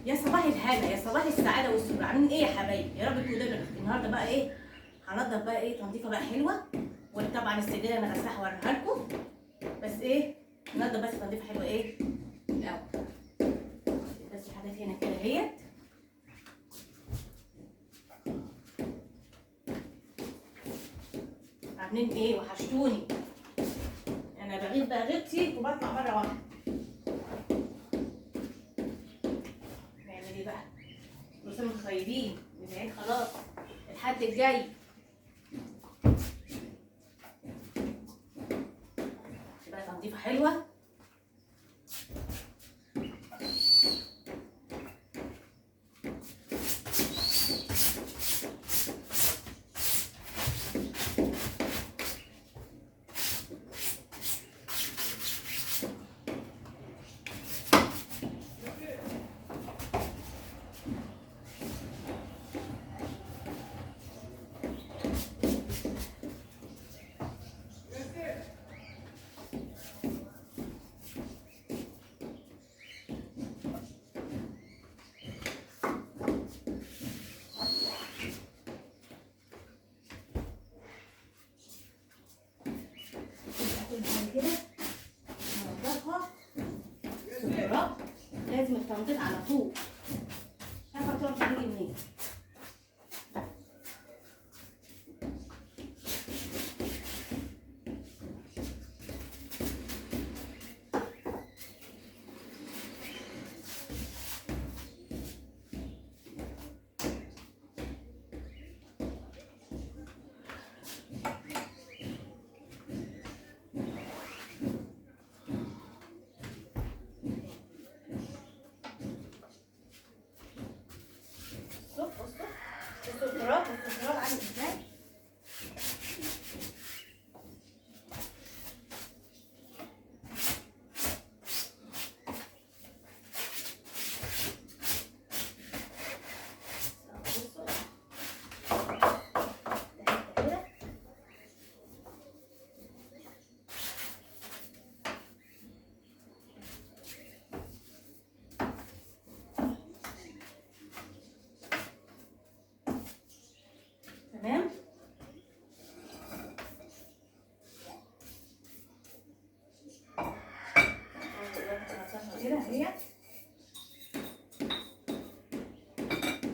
يا صباح الهنا، يا صباح السعاده والسرور. عاملين ايه يا حبايبي؟ يا رب تكونوا دايما بخير. النهارده بقى ايه؟ هنضف بقى ايه تنظيفه بقى حلوه. وطبعا السجاده انا غسلاها هوريها لكم. بس ايه، ننضف بس تنظيفه حلوه ايه الاول. بس الحاجات هنا كده اهيت. عاملين ايه؟ وحشتوني. انا بغيب بقى غيبتي وبطلع بره واحده. نعمل ايه بقى؟ كل سنه وانتم طيبين، العيد خلاص الحد الجاي. تبقى تنظيفه حلوه. كده ننضفها بالتراب. لازم التنظيف على طول. مش عارفه التراب بيجي منين. بصوا التراب، بصوا التراب عامل ازاي. بصوا كده. تمام. كده اهي.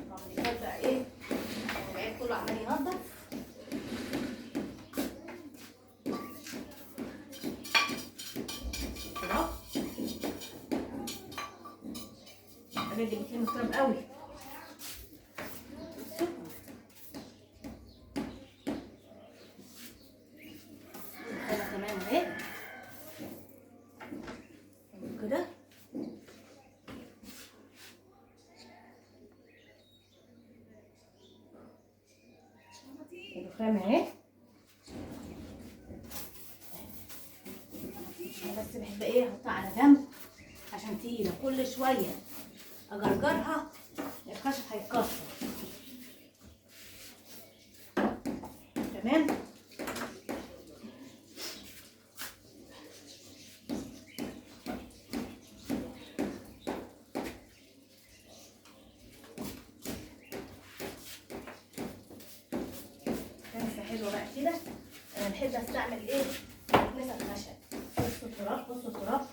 طب اللي بقى ايه؟ العيد كله عمال ينضف. تراب. الحاجات دي بتلم التراب قوي. بصوا الحاجة كمان اهي كده. الرخام اهي. انا بس بحب ايه احطها على جنب عشان تقيله. كل شويه اجرجرها الخشب هيتكسر. تمام. كنسه حلوه بقى كده. انا بحب استعمل ايه كنسه خشب. بصوا التراب، بصوا التراب.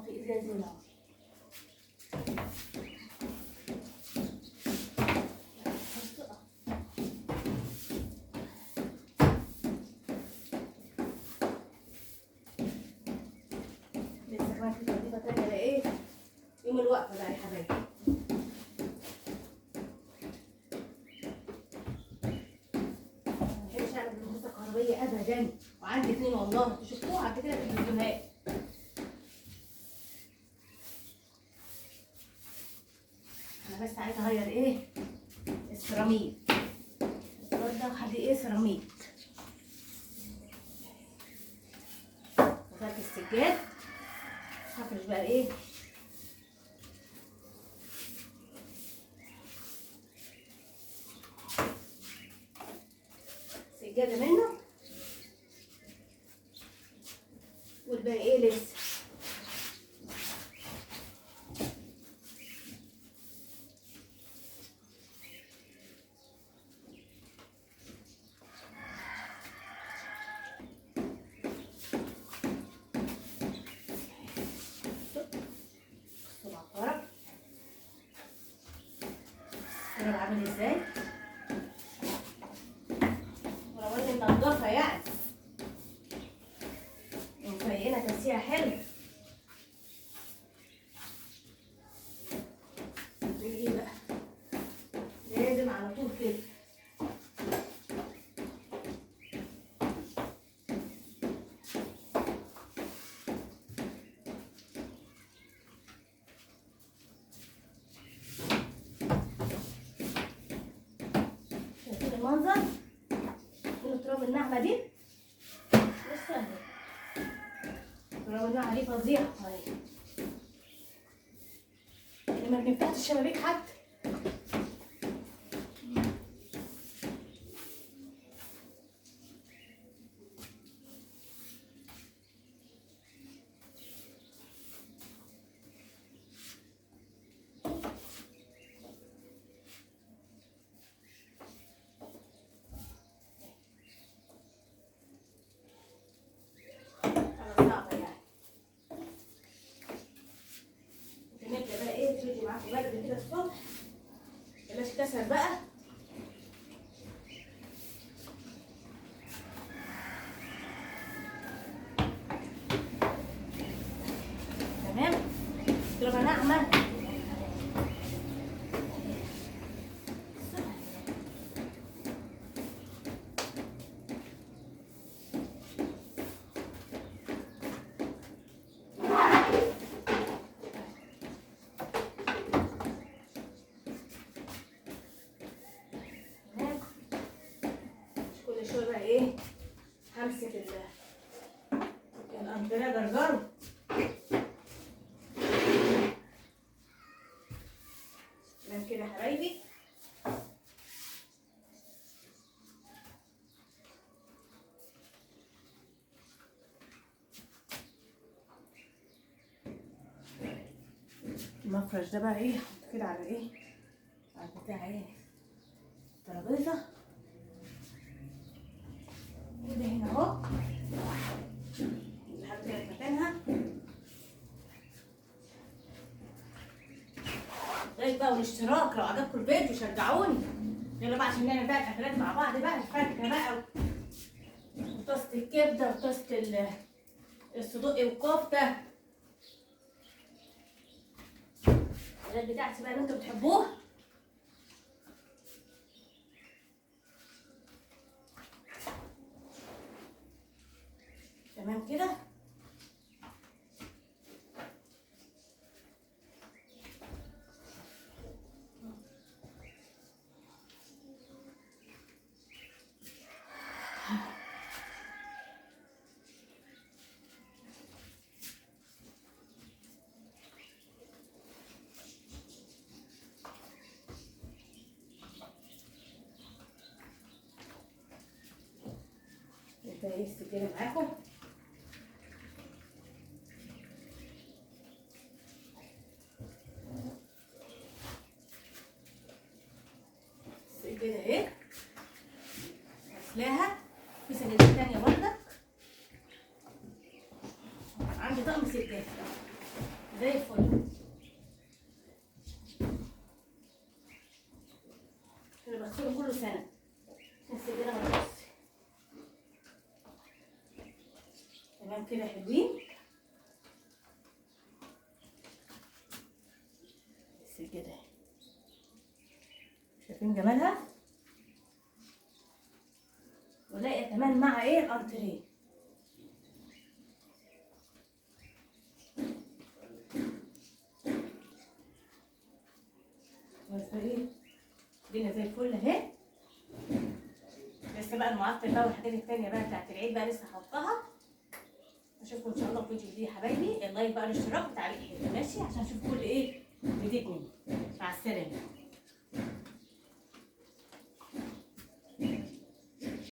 في ازاز هنا. لسه كمان في تنظيفه تانيه لايه يوم الوقفه بقى يا حبايبي. ما بحبش اعمل بالهوسه الكهربائيه ابدا. وعندي اتنين والله، انتوا شفتوها قبل كده في الفيديوهات. انا بس عايزه اغير ايه السيراميك. الزرار ده خليه ايه سيراميك. غسلت السجاد. هفرش بقى ايه سجاده منه. الباقي ايه لسه. بصوا العطارة انا بعمل ازاي، ولو اني منضفة يعني ومفيقينها تسييحة حلوة. ايه بقى لازم على طول كده. شايفين المنظر من التراب الناعمة دي؟ بص اهي التراب الناعمة دي فظيعة اهي، اللي ما بنفتحش الشبابيك حتى. صعبة يعني. نبدأ بقى ايه تيجي معاكم بدري كده الصبح، بلاش كسل بقى. تمام تبقى ناعمة. كل شويه بقى ايه همسك الانتريه جرجره. تمام كده يا حبايبي. المفرش ده بقى ايه احط كده على ايه، على بتاع ايه الترابيزه وده هنا اهو لحد كده في مكانها. لايك بقى والاشتراك لو عجبكم الفيديو شجعوني. يلا بقى عشان نعمل بقى الاكلات مع بعض بقى، الفرخه بقى وطاسه الكبده وطاسه الصدق والكفته. الحاجات بتاعتي بقى اللي انتوا بتحبوها. تمام كده. ده ايه السكينه معاكم. السكينه اهي غسلاها في سجادة تانية برضك. عندي طقم سجادة زي الفل. انا بغسله كل سنة السجادة ما تبصي. تمام كده حلوين. السجادة اهي شايفين جمالها. ولاقي كمان مع ايه الانتريه. بس ايه الدنيا زي الفل اهي. لسه بقى المعطر بقى والحاجات التانية بقى بتاعت العيد بقى لسه هحطها. اشوفكم ان شاء الله في فيديو جديد يا حبايبي. اللايك بقى الاشتراك وتعليق حلو ماشي عشان اشوف كل ايه جديد مني. مع السلامة.